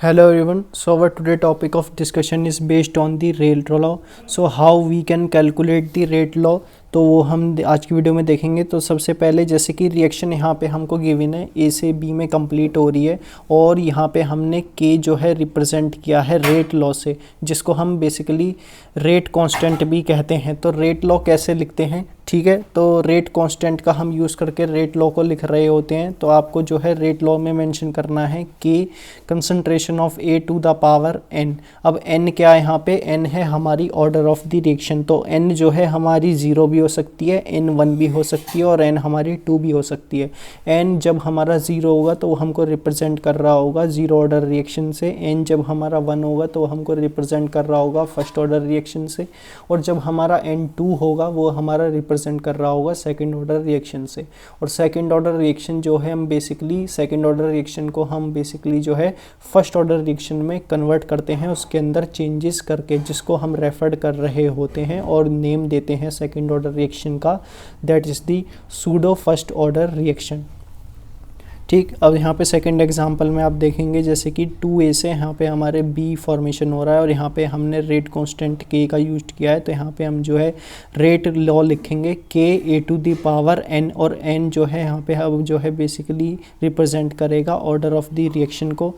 Hello everyone. So our today topic of discussion is based on the rate law. So how we can calculate the rate law. तो वो हम आज की video में देखेंगे। तो सबसे पहले जैसे कि रिएक्शन यहाँ पे हमको गिवन है ए से बी में कंप्लीट हो रही है और यहाँ पे हमने के जो है रिप्रेजेंट किया है रेट लॉ से, जिसको हम बेसिकली रेट कांस्टेंट भी कहते हैं। तो रेट लॉ कैसे लिखते हैं, ठीक है। तो रेट कांस्टेंट का हम यूज़ करके रेट लॉ को लिख रहे होते हैं। तो आपको जो है रेट लॉ में मेंशन करना है कि concentration of A to the power N. अब एन क्या है, यहाँ पे एन है हमारी ऑर्डर ऑफ द रिएक्शन। तो एन जो है हमारी 0 भी हो सकती है, एन 1 भी हो सकती है और एन हमारी 2 भी हो सकती है। एन जब हमारा 0 होगा तो वो हमको रिप्रेजेंट कर रहा होगा 0 ऑर्डर रिएक्शन से। एन जब हमारा 1 होगा तो वो हमको रिप्रेजेंट कर रहा होगा फर्स्ट ऑर्डर रिएक्शन से। और जब हमारा एन 2 होगा वो हमारा रिप्रेजेंट कर रहा होगा सेकेंड ऑर्डर रिएक्शन से। और सेकेंड ऑर्डर रिएक्शन जो है हम बेसिकली सेकेंड ऑर्डर रिएक्शन को हम बेसिकली जो है फर्स्ट ऑर्डर रिएक्शन में कन्वर्ट करते हैं, उसके अंदर चेंजेस करके, जिसको हम रेफर कर रहे होते हैं और नेम देते हैं सेकेंड ऑर्डर रिएक्शन का, that is the pseudo first order reaction. ठीक, अब यहाँ पे सेकंड एग्जांपल में आप देखेंगे जैसे कि 2a से यहाँ पे हमारे b फॉर्मेशन हो रहा है और यहाँ पे हमने रेट कांस्टेंट k का यूज किया है। तो यहाँ पे हम जो है रेट लॉ लिखेंगे k a to the power n, और n जो है यहाँ पे अब जो है बेसिकली रिप्रेजेंट करेगा ऑर्डर ऑफ द रिएक्शन को।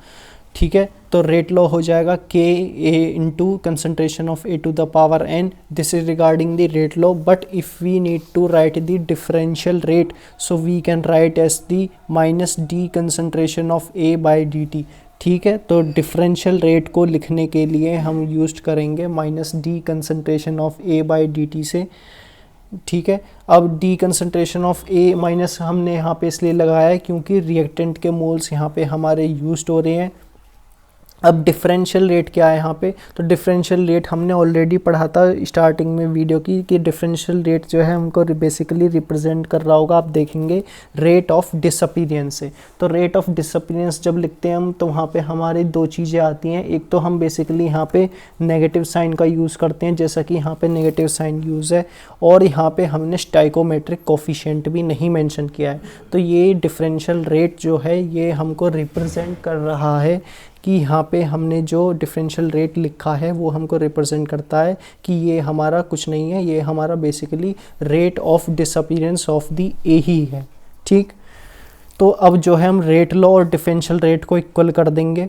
ठीक है, तो रेट लॉ हो जाएगा K A into concentration of A to the power N. This is regarding the rate law, but if we need to write the differential rate so we can write as the minus D concentration of A by D T. ठीक है, तो differential rate को लिखने के लिए हम use करेंगे minus D concentration of A by D T से। ठीक है, अब D concentration of A minus हमने यहाँ पे इसलिए लगाया है क्योंकि रिएक्टेंट के मोल्स यहाँ पे हमारे यूज हो रहे हैं। अब डिफरेंशियल रेट क्या है यहाँ पे, तो डिफरेंशियल रेट हमने ऑलरेडी पढ़ा था स्टार्टिंग में वीडियो की कि डिफरेंशियल रेट जो है हमको बेसिकली रिप्रेजेंट कर रहा होगा, आप देखेंगे रेट ऑफ डिसअपीयरेंस से। तो रेट ऑफ डिसअपीयरेंस जब लिखते हैं हम तो वहाँ पे हमारी दो चीज़ें आती हैं। एक तो हम बेसिकली यहाँ पे नेगेटिव साइन का यूज़ करते हैं, जैसा कि यहाँ पे नेगेटिव साइन यूज़ है, और यहाँ पे हमने स्टाइकोमेट्रिक कोफिशिएंट भी नहीं मेंशन किया है। तो ये डिफरेंशियल रेट जो है ये हमको रिप्रेजेंट कर रहा है कि यहाँ पे हमने जो डिफरेंशियल रेट लिखा है वो हमको रिप्रेजेंट करता है कि ये हमारा कुछ नहीं है, ये हमारा basically rate of disappearance of the A ही है। ठीक, तो अब जो है हम रेट लॉ और डिफरेंशियल रेट को इक्वल कर देंगे।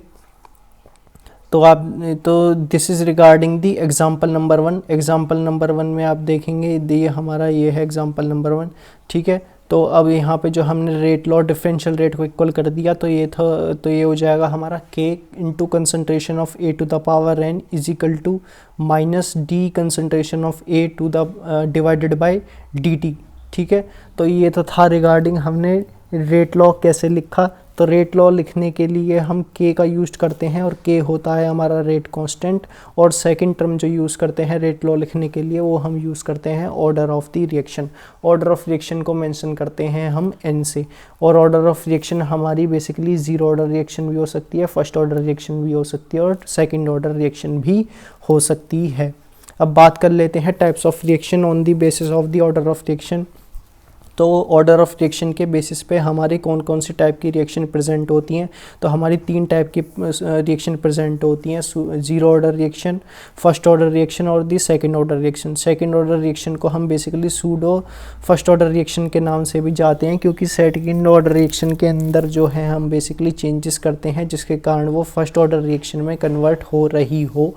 तो this is regarding the example number 1। Example number 1 में आप देखेंगे ये हमारा ये है एग्जाम्पल नंबर 1। ठीक है, तो अब यहाँ पे जो हमने रेट लॉ डिफरेंशियल रेट को इक्वल कर दिया तो ये हो जाएगा हमारा k into concentration of a to the power n is equal to minus D concentration of a to the divided by dt। ठीक है, तो ये तो था रिगार्डिंग हमने रेट लॉ कैसे लिखा। तो रेट लॉ लिखने के लिए हम k का यूज़ करते हैं और k होता है हमारा रेट कांस्टेंट, और सेकंड टर्म जो यूज़ करते हैं रेट लॉ लिखने के लिए वो हम यूज़ करते हैं order of the reaction. Order of reaction को मेंशन करते हैं हम n से, और ऑर्डर ऑफ रिएक्शन हमारी बेसिकली 0 ऑर्डर रिएक्शन भी हो सकती है, फर्स्ट ऑर्डर रिएक्शन भी हो सकती है और सेकेंड ऑर्डर रिएक्शन भी हो सकती है। अब बात कर लेते हैं types of reaction on the basis of the order of reaction. तो ऑर्डर ऑफ रिएक्शन के बेसिस पे हमारी कौन कौन सी टाइप की रिएक्शन प्रेजेंट होती हैं, तो हमारी 3 टाइप की रिएक्शन प्रेजेंट होती हैं, 0 order reaction, first order reaction और the second order reaction. Second order reaction को हम basically pseudo first order reaction के नाम से भी जाते हैं, क्योंकि सेकंड ऑर्डर रिएक्शन के अंदर जो है हम बेसिकली चेंजेस करते हैं जिसके कारण वो फर्स्ट ऑर्डर रिएक्शन में कन्वर्ट हो रही हो।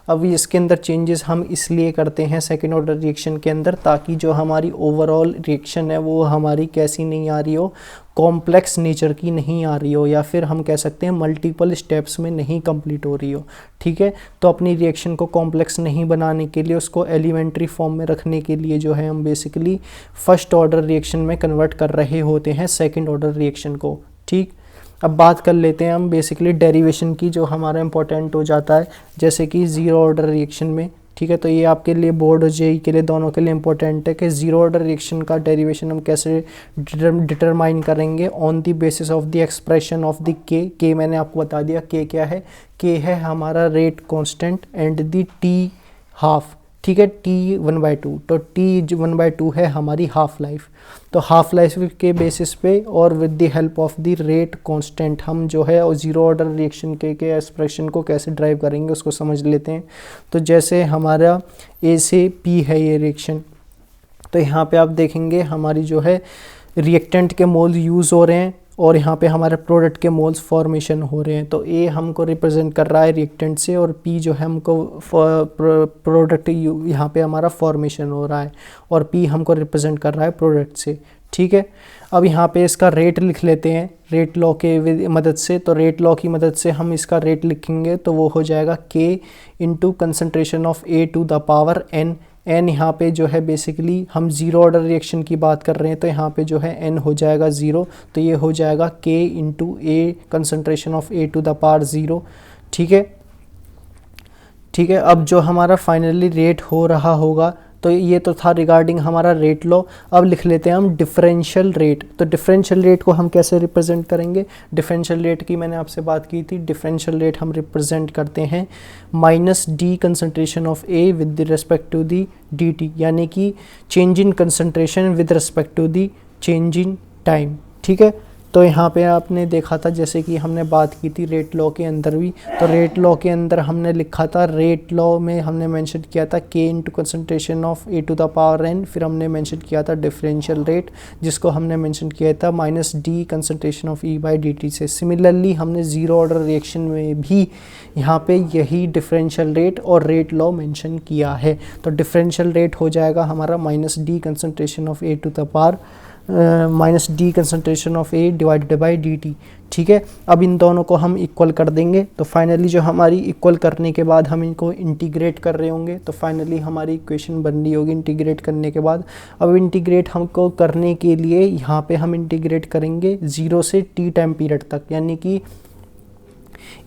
अब इसके अंदर चेंजेस हम इसलिए करते हैं सेकेंड ऑर्डर रिएक्शन के अंदर ताकि जो हमारी ओवरऑल रिएक्शन है वो हमारी कैसी नहीं आ रही हो, कॉम्प्लेक्स नेचर की नहीं आ रही हो, या फिर हम कह सकते हैं मल्टीपल स्टेप्स में नहीं कंप्लीट हो रही हो। ठीक है, तो अपनी रिएक्शन को कॉम्प्लेक्स नहीं बनाने के लिए, उसको एलिमेंट्री फॉर्म में रखने के लिए जो है हम बेसिकली फर्स्ट ऑर्डर रिएक्शन में कन्वर्ट कर रहे होते हैं सेकेंड ऑर्डर रिएक्शन को। ठीक, अब बात कर लेते हैं हम बेसिकली डेरिवेशन की, जो हमारा इंपॉर्टेंट हो जाता है, जैसे कि 0 ऑर्डर रिएक्शन में। ठीक है, तो ये आपके लिए बोर्ड और जेई के लिए दोनों के लिए इंपॉर्टेंट है कि 0 ऑर्डर रिएक्शन का डेरिवेशन हम कैसे डिटरमाइन करेंगे on the basis of the expression of the के मैंने आपको बता दिया k क्या है, k है हमारा rate constant and the t half. ठीक है, T1/2, तो T1/2 है हमारी हाफ लाइफ। तो हाफ लाइफ के बेसिस पे और with the help of the rate constant हम जो है जीरो ऑर्डर रिएक्शन के एक्सप्रेशन को कैसे ड्राइव करेंगे उसको समझ लेते हैं। तो जैसे हमारा A से P है ये रिएक्शन, तो यहाँ पे आप देखेंगे हमारी जो है रिएक्टेंट के मोल यूज़ हो रहे हैं और यहाँ पे हमारे प्रोडक्ट के मोल्स फॉर्मेशन हो रहे हैं। तो A हमको रिप्रेजेंट कर रहा है रिएक्टेंट से और P जो है हमको प्रोडक्ट यहाँ पे हमारा फॉर्मेशन हो रहा है और P हमको रिप्रेजेंट कर रहा है प्रोडक्ट से। ठीक है, अब यहाँ पे इसका रेट लिख लेते हैं रेट लॉ के मदद से। तो रेट लॉ की मदद से हम इसका रेट लिखेंगे तो वो हो जाएगा K into concentration of A to the power N। N यहाँ पे जो है बेसिकली हम ज़ीरो ऑर्डर रिएक्शन की बात कर रहे हैं, तो यहाँ पे जो है एन हो जाएगा ज़ीरो, तो ये हो जाएगा K into A concentration of A to the power zero. ठीक है, ठीक है। अब जो हमारा फाइनली रेट हो रहा होगा, तो ये तो था रिगार्डिंग हमारा रेट लॉ। अब लिख लेते हैं हम डिफरेंशियल रेट। तो डिफरेंशियल रेट को हम कैसे रिप्रेजेंट करेंगे? डिफरेंशियल रेट की मैंने आपसे बात की थी। डिफरेंशियल रेट हम रिप्रेजेंट करते हैं minus D concentration of A with respect to the D T, यानी कि change in concentration with respect to the change in time. ठीक है, तो यहाँ पे आपने देखा था जैसे कि हमने बात की थी रेट लॉ के अंदर भी, तो रेट लॉ के अंदर हमने लिखा था, रेट लॉ में हमने मेंशन किया था K into concentration of A to the power N, फिर हमने मेंशन किया था डिफरेंशियल रेट जिसको हमने मेंशन किया था minus D concentration of E by D T से। सिमिलरली हमने ज़ीरो ऑर्डर रिएक्शन में भी यहाँ पे यही डिफरेंशियल रेट और रेट लॉ मेंशन किया है। तो डिफरेंशियल रेट हो जाएगा हमारा minus D concentration of A to the power minus D concentration of A divided by D T. ठीक है, अब इन दोनों को हम इक्वल कर देंगे। तो फाइनली जो हमारी इक्वल करने के बाद हम इनको इंटीग्रेट कर रहे होंगे, तो फाइनली हमारी इक्वेशन बन रही होगी इंटीग्रेट करने के बाद। अब इंटीग्रेट हमको करने के लिए यहाँ पे हम इंटीग्रेट करेंगे 0 से t टाइम पीरियड तक, यानी कि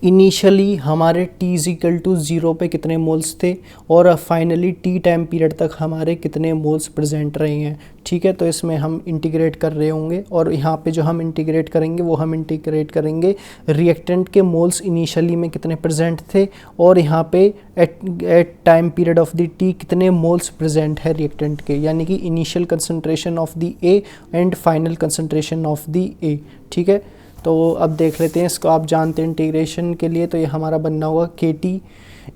इनिशियली हमारे t इक्वल टू 0 पे कितने मोल्स थे और फाइनली t टाइम पीरियड तक हमारे कितने मोल्स प्रेजेंट रहे हैं। ठीक है, तो इसमें हम इंटीग्रेट कर रहे होंगे और यहाँ पे जो हम इंटीग्रेट करेंगे वो हम इंटीग्रेट करेंगे रिएक्टेंट के मोल्स इनिशियली में कितने प्रेजेंट थे और यहाँ पे at time period of the t कितने मोल्स प्रेजेंट है रिएक्टेंट के, यानी कि initial concentration of the A and final concentration of the A। ठीक है, तो अब देख लेते हैं इसको। आप जानते हैं इंटीग्रेशन के लिए तो ये हमारा बनना होगा K T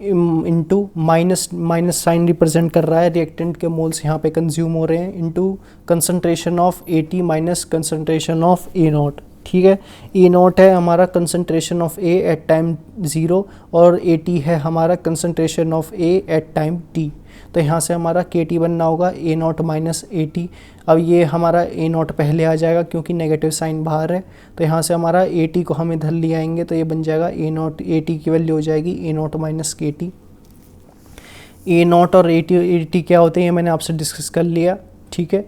into minus sign represent कर रहा है रिएक्टेंट के मोल्स यहाँ पे कंज्यूम हो रहे हैं, into concentration of A T minus concentration of A not. ठीक है, ए नॉट है हमारा concentration of A at time 0 और ए टी है हमारा concentration of A at time T. तो यहाँ से हमारा के टी बनना होगा A not minus A T. अब ये हमारा ए नॉट पहले आ जाएगा क्योंकि नेगेटिव साइन बाहर है, तो यहाँ से हमारा ए टी को हम इधर ले आएंगे तो ये बन जाएगा ए नॉट, ए टी की वैल्यू हो जाएगी ए not minus K T. A not और ए टी क्या होते हैं ये मैंने आपसे डिस्कस कर लिया। ठीक है,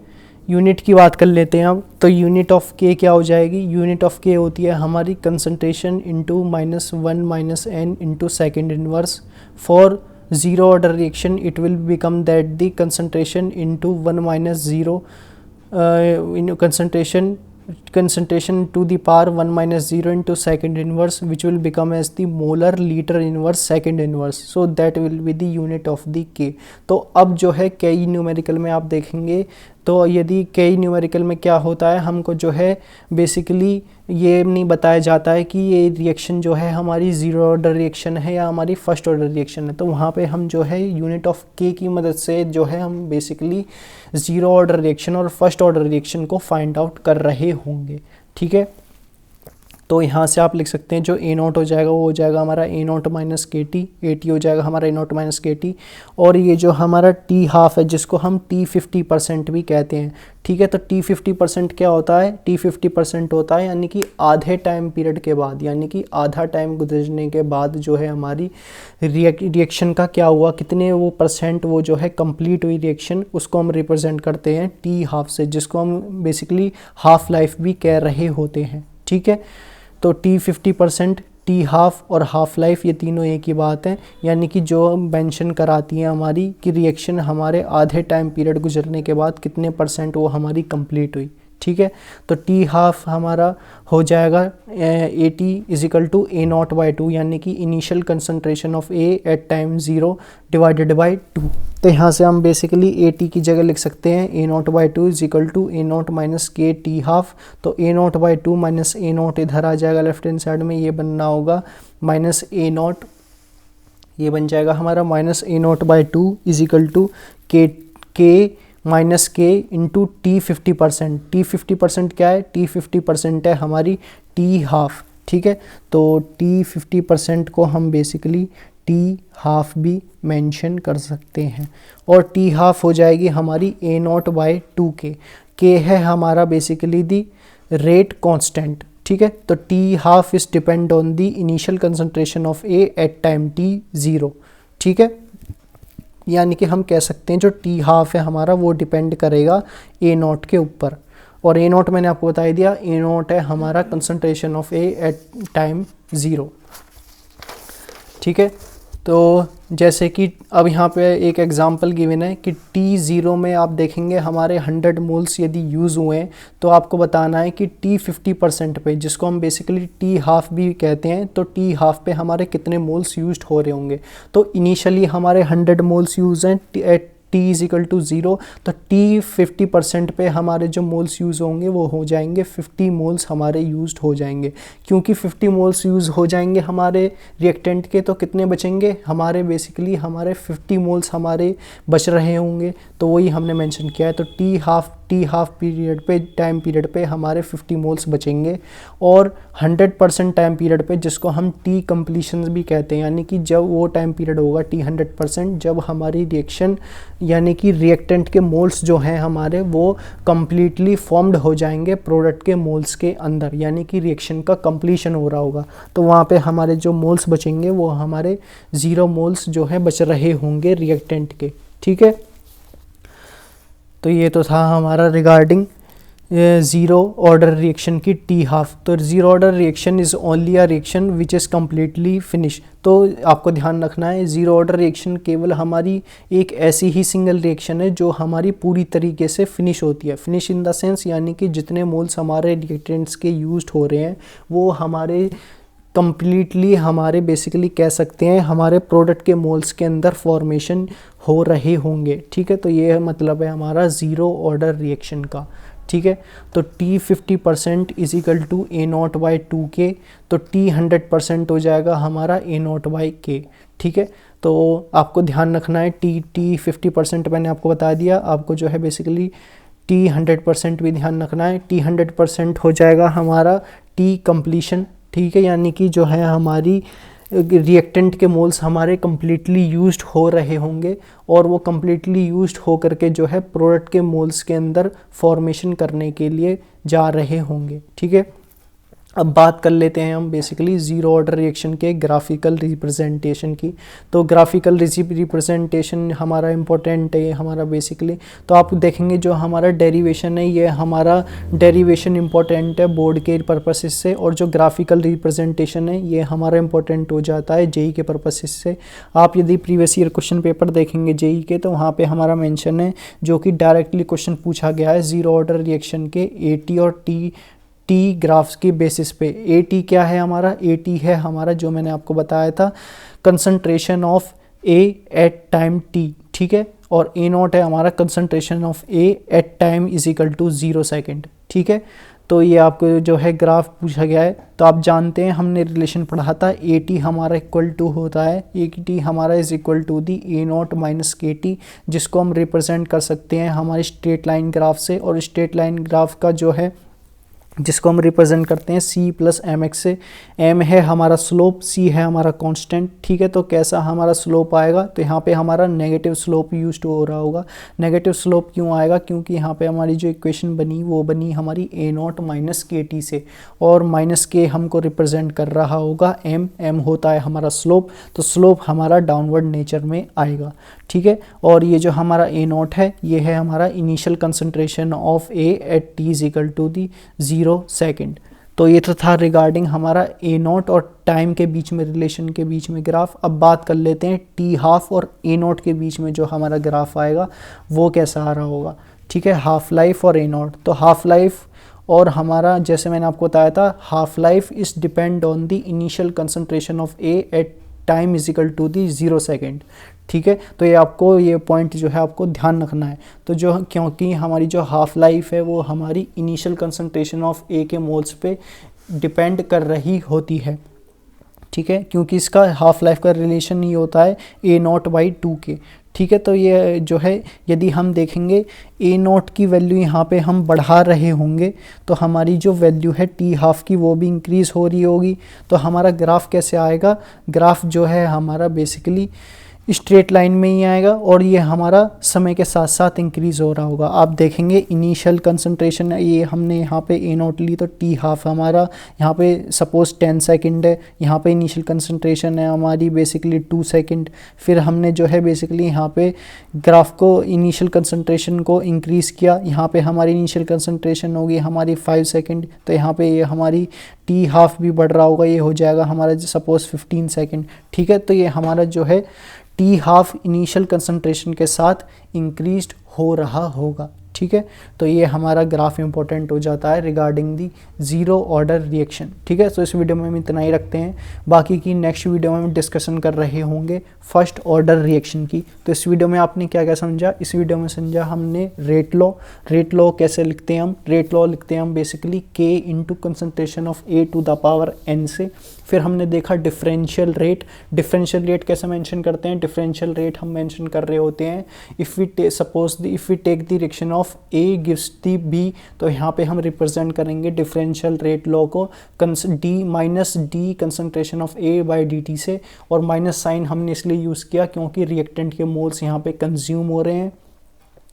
यूनिट की बात कर लेते हैं अब। तो यूनिट ऑफ के क्या हो जाएगी? यूनिट ऑफ के होती है हमारी concentration into -1 minus N into second inverse. For zero order reaction it will become that the concentration into 1 minus 0 in concentration to the power 1 minus 0 into second inverse, which will become as the molar liter inverse second inverse, so that will be the unit of the K। तो अब जो है kई numerical में आप देखेंगे तो यदि कई न्यूमेरिकल में क्या होता है, हमको जो है बेसिकली ये नहीं बताया जाता है कि ये रिएक्शन जो है हमारी ज़ीरो ऑर्डर रिएक्शन है या हमारी फर्स्ट ऑर्डर रिएक्शन है। तो वहाँ पे हम जो है यूनिट ऑफ के की मदद से जो है हम बेसिकली ज़ीरो ऑर्डर रिएक्शन और फर्स्ट ऑर्डर रिएक्शन को फाइंड आउट कर रहे होंगे। ठीक है, तो यहाँ से आप लिख सकते हैं जो ए नॉट हो जाएगा वो हो जाएगा हमारा ए not minus K T, A T हो जाएगा हमारा ए नॉट माइनस के टी, और ये जो हमारा टी हाफ है जिसको हम टी 50% भी कहते हैं। ठीक है, तो टी 50% क्या होता है? टी 50% होता है यानी कि आधे टाइम पीरियड के बाद, यानी कि आधा टाइम गुजरने के बाद जो है हमारी रिएक्शन का क्या हुआ, कितने वो परसेंट वो जो है कंप्लीट हुई रिएक्शन, उसको हम रिप्रेजेंट करते हैं टी हाफ से, जिसको हम बेसिकली हाफ लाइफ भी कह रहे होते हैं। ठीक है, तो टी 50%, टी हाफ और हाफ लाइफ ये तीनों एक ही बात है, यानी कि जो मेंशन कराती है हमारी कि रिएक्शन हमारे आधे टाइम पीरियड गुजरने के बाद कितने % वो हमारी कंप्लीट हुई। ठीक है। तो टी हाफ हमारा हो जाएगा A T is equal to A not by two, यानी कि initial concentration of A at time 0 divided by 2। तो यहाँ से हम बेसिकली ए टी की जगह लिख सकते हैं A not by two is equal to A not minus K T half. तो A not by two minus A naught इधर आ जाएगा लेफ्ट हैंड साइड में, ये बनना होगा माइनस ए नॉट, ये बन जाएगा हमारा minus A not by two is equal to K minus K into T 50%। T 50% क्या है? टी 50% है हमारी टी हाफ, ठीक है। तो टी 50% को हम बेसिकली टी हाफ भी मेंशन कर सकते हैं, और टी हाफ हो जाएगी हमारी ए नॉट बाई टू के है हमारा बेसिकली दी रेट कांस्टेंट, ठीक है। तो T half is depend on the initial concentration of A at time T 0, ठीक है। यानी कि हम कह सकते हैं जो टी हाफ है हमारा वो डिपेंड करेगा ए नॉट के ऊपर, और ए नॉट मैंने आपको बता दिया, ए नॉट है हमारा concentration of A at time 0, ठीक है। तो जैसे कि अब यहाँ पे एक एग्जांपल गिवन है कि T0 में आप देखेंगे हमारे 100 मोल्स यदि यूज़ हुए हैं, तो आपको बताना है कि T 50% पे, जिसको हम बेसिकली टी हाफ भी कहते हैं, तो टी हाफ पे हमारे कितने मोल्स यूज्ड हो रहे होंगे। तो इनिशियली हमारे 100 मोल्स यूज़ हैं at T is equal to 0, तो T 50% पे हमारे जो मोल्स यूज़ होंगे वो हो जाएंगे 50 मोल्स हमारे यूज्ड हो जाएंगे। क्योंकि 50 मोल्स यूज़ हो जाएंगे हमारे रिएक्टेंट के, तो कितने बचेंगे हमारे बेसिकली हमारे 50 मोल्स हमारे बच रहे होंगे। तो वही हमने मेंशन किया है। तो टी हाफ पीरियड पे, टाइम पीरियड पे हमारे 50 मोल्स बचेंगे, और 100% टाइम पीरियड पे, जिसको हम टी कंप्लीशन भी कहते हैं, यानी कि जब वो टाइम पीरियड होगा टी 100% जब हमारी रिएक्शन यानी कि रिएक्टेंट के मोल्स जो हैं हमारे वो कम्प्लीटली फॉर्म्ड हो जाएंगे प्रोडक्ट के मोल्स के अंदर, यानी कि रिएक्शन का कंप्लीशन हो रहा होगा। तो वहाँ पे हमारे जो मोल्स बचेंगे वो हमारे 0 मोल्स जो है बच रहे होंगे रिएक्टेंट के, ठीक है। तो ये तो था हमारा रिगार्डिंग ज़ीरो ऑर्डर रिएक्शन की टी हाफ। तो zero order reaction is only a reaction which is completely finish. तो आपको ध्यान रखना है ज़ीरो ऑर्डर रिएक्शन केवल हमारी एक ऐसी ही सिंगल रिएक्शन है जो हमारी पूरी तरीके से फिनिश होती है। फिनिश इन द सेंस यानी कि जितने मोल्स हमारे रिएक्टेंट्स के यूज्ड हो रहे हैं वो हमारे कम्प्लीटली हमारे बेसिकली कह सकते हैं हमारे प्रोडक्ट के मोल्स के अंदर फॉर्मेशन हो रहे होंगे, ठीक है। तो ये मतलब है हमारा ज़ीरो ऑर्डर रिएक्शन का, ठीक है। तो T 50% is equal to A not by two K, तो T 100% हो जाएगा हमारा ए नॉट बाई के, ठीक है। तो आपको ध्यान रखना है T 50% मैंने आपको बता दिया, आपको जो है बेसिकली T 100% भी ध्यान रखना है। T 100% हो जाएगा हमारा T कंप्लीशन, ठीक है, यानी कि जो है हमारी रिएक्टेंट के मोल्स हमारे कम्प्लीटली यूज्ड हो रहे होंगे, और वो कम्प्लीटली यूज्ड हो करके जो है प्रोडक्ट के मोल्स के अंदर फॉर्मेशन करने के लिए जा रहे होंगे, ठीक है। अब बात कर लेते हैं हम बेसिकली ज़ीरो ऑर्डर रिएक्शन के ग्राफिकल रिप्रेजेंटेशन की। तो ग्राफिकल रिप्रेजेंटेशन हमारा इम्पोर्टेंट है हमारा बेसिकली। तो आप देखेंगे जो हमारा डेरिवेशन है ये हमारा डेरिवेशन इम्पोर्टेंट है बोर्ड के पर्पसेस से, और जो ग्राफिकल रिप्रेजेंटेशन है ये हमारा इम्पोर्टेंट हो जाता है जेई के पर्पसेस से। आप यदि प्रीवियस ईयर क्वेश्चन पेपर देखेंगे जेई के, तो वहाँ पर हमारा मेंशन है जो कि डायरेक्टली क्वेश्चन पूछा गया है ज़ीरो ऑर्डर रिएक्शन के AT और टी ग्राफ्स की बेसिस पे। AT क्या है हमारा? AT है हमारा जो मैंने आपको बताया था concentration of A at time T, ठीक है, और A नॉट है हमारा concentration of A at time is equal to 0 second, ठीक है। तो ये आपको जो है ग्राफ पूछा गया है, तो आप जानते हैं हमने रिलेशन पढ़ा था AT हमारा इक्वल टू होता है AT हमारा is equal to the A not minus KT, जिसको हम रिप्रेजेंट कर सकते हैं हमारी स्ट्रेट लाइन ग्राफ से, और स्ट्रेट लाइन ग्राफ का जो है जिसको हम रिप्रेजेंट करते हैं C प्लस MX से। M है हमारा स्लोप, C है हमारा कांस्टेंट, ठीक है। तो कैसा हमारा स्लोप आएगा? तो यहाँ पे हमारा नेगेटिव स्लोप यूज हो रहा होगा। नेगेटिव स्लोप क्यों आएगा? क्योंकि यहाँ पे हमारी जो इक्वेशन बनी वो बनी हमारी A नॉट माइनस KT से, और माइनस K हमको रिप्रेजेंट कर रहा होगा M होता है हमारा स्लोप, तो स्लोप हमारा डाउनवर्ड नेचर में आएगा, ठीक है। और ये जो हमारा A नॉट है ये है हमारा initial concentration of A at T is equal to the 0 second. तो ये तो था रिगार्डिंग हमारा A नॉट और टाइम के बीच में रिलेशन के बीच में ग्राफ। अब बात कर लेते हैं T हाफ और A नॉट के बीच में जो हमारा ग्राफ आएगा वो कैसा आ रहा होगा। ठीक है, हाफ लाइफ और ए नॉट। तो हाफ लाइफ और हमारा जैसे मैंने आपको बताया था, half life is depend on the initial concentration of A at time is equal to the 0 second. ठीक है, तो ये आपको ये पॉइंट जो है आपको ध्यान रखना है। तो जो क्योंकि हमारी जो हाफ लाइफ है वो हमारी इनिशियल कंसंट्रेशन ऑफ ए के मोल्स पे डिपेंड कर रही होती है। ठीक है, क्योंकि इसका हाफ लाइफ का रिलेशन ही होता है ए नॉट बाई 2 के। ठीक है, तो ये जो है यदि हम देखेंगे ए नॉट की वैल्यू यहाँ पे हम बढ़ा रहे होंगे तो हमारी जो वैल्यू है टी हाफ की वो भी इंक्रीज़ हो रही होगी। तो हमारा ग्राफ कैसे आएगा, ग्राफ जो है हमारा बेसिकली स्ट्रेट लाइन में ही आएगा और ये हमारा समय के साथ साथ इंक्रीज़ हो रहा होगा। आप देखेंगे इनिशियल कंसंट्रेशन ये हमने यहाँ पे ए नॉट ली तो टी हाफ हमारा यहाँ पे सपोज 10 सेकंड है, यहाँ पे इनिशियल कंसंट्रेशन है हमारी बेसिकली 2 सेकंड। फिर हमने जो है बेसिकली यहाँ पे ग्राफ को इनिशियल कंसंट्रेशन को इंक्रीज़ किया, यहाँ पे हमारी इनिशियल कंसंट्रेशन होगी हमारी 5 सेकेंड, तो यहाँ पे ये हमारी टी हाफ भी बढ़ रहा होगा, ये हो जाएगा हमारा सपोज 15 सेकेंड। ठीक है, तो ये हमारा जो है टी हाफ इनिशियल कंसंट्रेशन के साथ इंक्रीज्ड हो रहा होगा। ठीक है, तो ये हमारा ग्राफ इंपॉर्टेंट हो जाता है regarding the zero order reaction. ठीक है, तो इस वीडियो में हम इतना ही रखते हैं, बाकी की नेक्स्ट वीडियो में हम डिस्कशन कर रहे होंगे फर्स्ट ऑर्डर रिएक्शन की। तो इस वीडियो में आपने क्या क्या समझा, इस वीडियो में समझा हमने रेट लॉ। रेट लॉ कैसे लिखते हैं हम, रेट लॉ लिखते हैं हम basically K into concentration of A to the power N से। फिर हमने देखा डिफरेंशियल रेट। डिफरेंशियल रेट कैसे मेंशन करते हैं, डिफरेंशियल रेट हम मेंशन कर रहे होते हैं if we suppose if we take the reaction of A gives the B, तो यहाँ पे हम रिप्रेजेंट करेंगे डिफरेंशियल रेट लॉ को D minus D concentration of A by D T से। और माइनस साइन हमने इसलिए यूज़ किया क्योंकि रिएक्टेंट के मोल्स यहाँ पे कंज्यूम हो रहे हैं।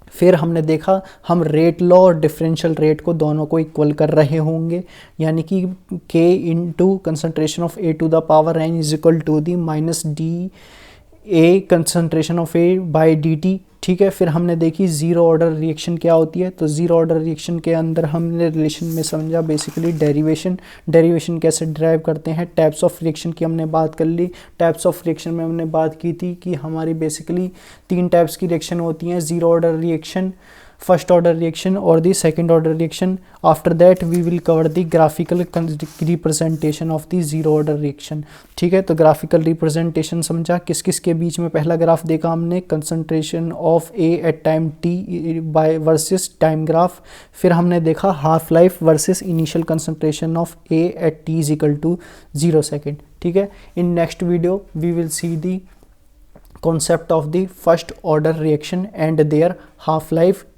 फिर हमने देखा हम रेट लॉ और डिफरेंशियल रेट को दोनों को इक्वल कर रहे होंगे, यानी कि K into concentration of A to the power N is equal to the minus D A concentration of A by D T. ठीक है, फिर हमने देखी ज़ीरो ऑर्डर रिएक्शन क्या होती है। तो ज़ीरो ऑर्डर रिएक्शन के अंदर हमने रिलेशन में समझा बेसिकली डेरिवेशन कैसे ड्राइव करते हैं। टाइप्स ऑफ रिएक्शन की हमने बात कर ली। टाइप्स ऑफ रिएक्शन में हमने बात की थी कि हमारी बेसिकली 3 टाइप्स की रिएक्शन होती हैं, zero order reaction, first order reaction और the second order reaction. After that we will cover the graphical representation of the zero order reaction. ठीक है, तो ग्राफिकल रिप्रेजेंटेशन समझा किस किस के बीच में, पहला ग्राफ देखा हमने concentration of A at time T by versus time graph. फिर हमने देखा half life versus initial concentration of A at T is equal to 0 second. ठीक है, in next video we will see the concept of the first order reaction and their half life.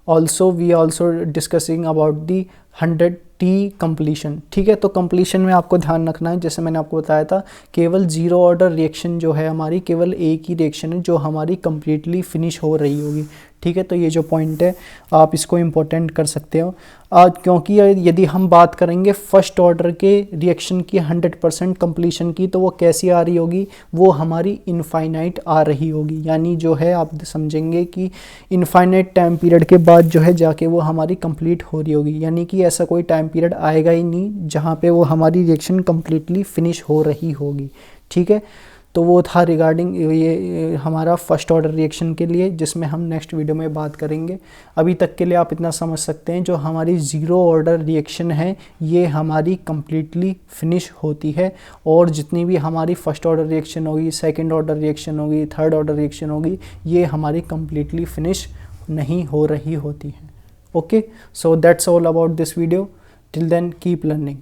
Also we also discussing about the 100T completion। ठीक है, तो completion में आपको ध्यान रखना है, जैसे मैंने आपको बताया था केवल ज़ीरो ऑर्डर रिएक्शन जो है हमारी केवल एक ही रिएक्शन है जो हमारी कंप्लीटली फिनिश हो रही होगी। ठीक है, तो ये जो पॉइंट है आप इसको इम्पोर्टेंट कर सकते हो क्योंकि यदि हम बात करेंगे फर्स्ट ऑर्डर के रिएक्शन की 100% कंप्लीशन की, तो वो कैसी आ रही होगी, वो हमारी इनफाइनाइट आ रही होगी। यानी जो है आप समझेंगे कि इनफाइनाइट टाइम पीरियड के बाद जो है जाके वो हमारी कंप्लीट हो रही होगी, यानी कि ऐसा कोई टाइम पीरियड आएगा ही नहीं जहाँ पे वो हमारी रिएक्शन कंप्लीटली फिनिश हो रही होगी। ठीक है, तो वो था रिगार्डिंग ये हमारा फर्स्ट ऑर्डर रिएक्शन के लिए, जिसमें हम नेक्स्ट वीडियो में बात करेंगे। अभी तक के लिए आप इतना समझ सकते हैं, जो हमारी ज़ीरो ऑर्डर रिएक्शन है ये हमारी कंप्लीटली फिनिश होती है, और जितनी भी हमारी फर्स्ट ऑर्डर रिएक्शन होगी, सेकंड ऑर्डर रिएक्शन होगी, थर्ड ऑर्डर रिएक्शन होगी, ये हमारी कंप्लीटली फिनिश नहीं हो रही होती है। Okay, so that's all about this video. Till then keep learning.